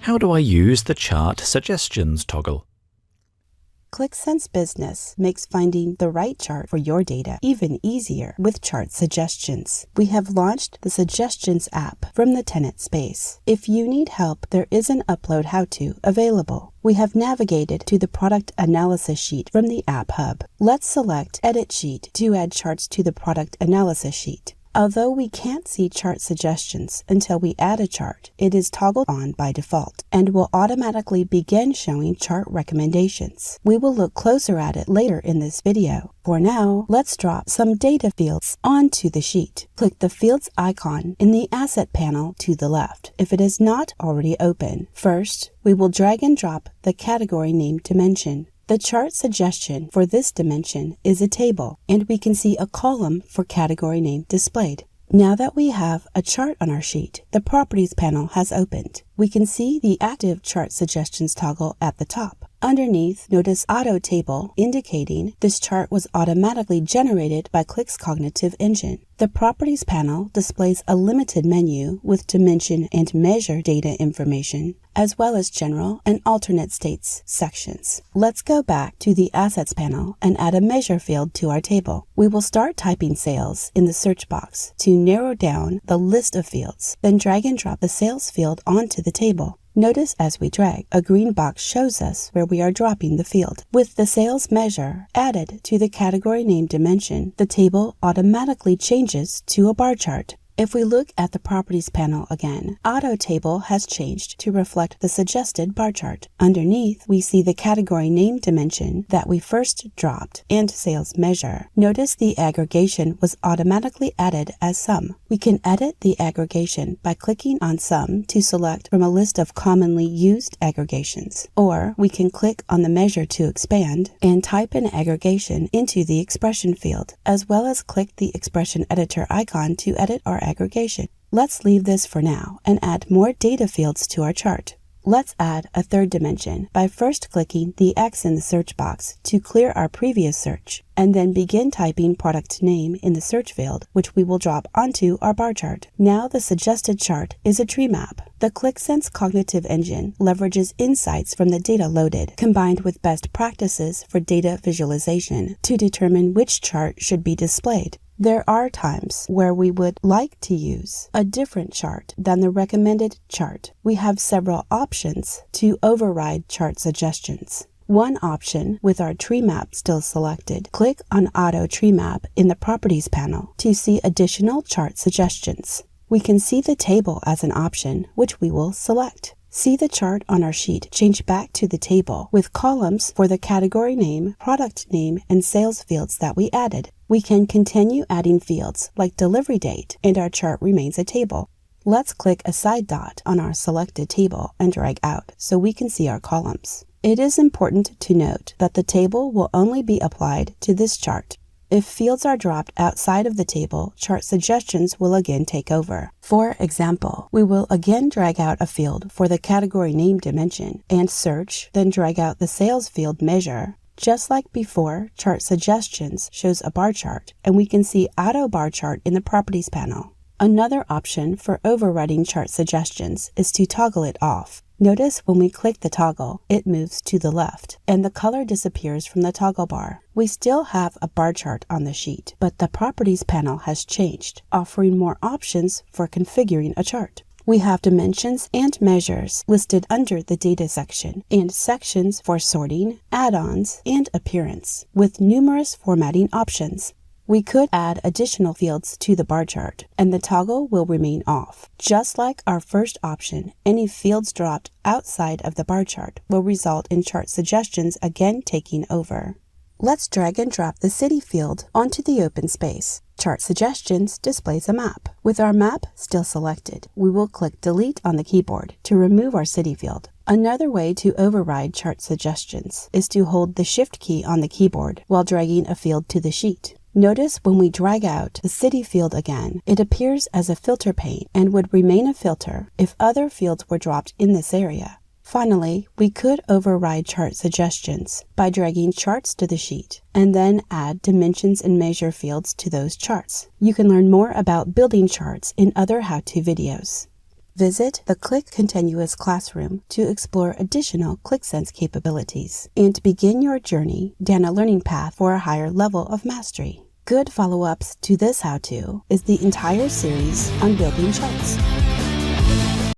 How do I use the Chart Suggestions toggle? Qlik Sense Business makes finding the right chart for your data even easier with chart suggestions. We have launched the Suggestions app from the tenant space. If you need help, there is an upload how-to available. We have navigated to the product analysis sheet from the app hub. Let's select Edit Sheet to add charts to the product analysis sheet. Although we can't see chart suggestions until we add a chart, it is toggled on by default and will automatically begin showing chart recommendations. We will look closer at it later in this video. For now, let's drop some data fields onto the sheet. Click the fields icon in the Asset panel to the left if it is not already open. First, we will drag and drop the category name dimension. The chart suggestion for this dimension is a table, and we can see a column for category name displayed. Now that we have a chart on our sheet, the Properties panel has opened. We can see the active chart suggestions toggle at the top. Underneath, notice Auto Table, indicating this chart was automatically generated by Qlik's cognitive engine. The Properties panel displays a limited menu with dimension and measure data information, as well as general and alternate states sections. Let's go back to the Assets panel and add a measure field to our table. We will start typing sales in the search box to narrow down the list of fields, then drag and drop the sales field onto the table. Notice as we drag, a green box shows us where we are dropping the field. With the sales measure added to the category name dimension, the table automatically changes to a bar chart. If we look at the Properties panel again, Auto Table has changed to reflect the suggested bar chart. Underneath, we see the category name dimension that we first dropped and sales measure. Notice the aggregation was automatically added as sum. We can edit the aggregation by clicking on sum to select from a list of commonly used aggregations. Or we can click on the measure to expand and type an aggregation into the expression field, as well as click the expression editor icon to edit our aggregation. Let's leave this for now and add more data fields to our chart. Let's add a third dimension by first clicking the X in the search box to clear our previous search, and then begin typing product name in the search field, which we will drop onto our bar chart. Now the suggested chart is a tree map. The Qlik Sense cognitive engine leverages insights from the data loaded, combined with best practices for data visualization to determine which chart should be displayed. There are times where we would like to use a different chart than the recommended chart. We have several options to override chart suggestions. One option, with our tree map still selected, click on Auto Tree Map in the Properties panel to see additional chart suggestions. We can see the table as an option, which we will select. See the chart on our sheet change back to the table with columns for the category name, product name, and sales fields that we added. We can continue adding fields like delivery date, and our chart remains a table. Let's click a side dot on our selected table and drag out so we can see our columns. It is important to note that the table will only be applied to this chart. If fields are dropped outside of the table, chart suggestions will again take over. For example, we will again drag out a field for the category name dimension and search, then drag out the sales field measure. Just like before, chart suggestions shows a bar chart, and we can see auto bar chart in the Properties panel. Another option for overriding chart suggestions is to toggle it off. Notice when we click the toggle, it moves to the left, and the color disappears from the toggle bar. We still have a bar chart on the sheet, but the Properties panel has changed, offering more options for configuring a chart. We have dimensions and measures listed under the data section, and sections for sorting, add-ons, and appearance, with numerous formatting options. We could add additional fields to the bar chart, and the toggle will remain off. Just like our first option, any fields dropped outside of the bar chart will result in chart suggestions again taking over. Let's drag and drop the city field onto the open space. Chart Suggestions displays a map. With our map still selected, we will click Delete on the keyboard to remove our city field. Another way to override chart suggestions is to hold the Shift key on the keyboard while dragging a field to the sheet. Notice when we drag out the city field again, it appears as a filter pane and would remain a filter if other fields were dropped in this area. Finally, we could override chart suggestions by dragging charts to the sheet and then add dimensions and measure fields to those charts. You can learn more about building charts in other how-to videos. Visit the Qlik Continuous Classroom to explore additional Qlik Sense capabilities and begin your journey down a learning path for a higher level of mastery. Good follow-ups to this how-to is the entire series on building charts.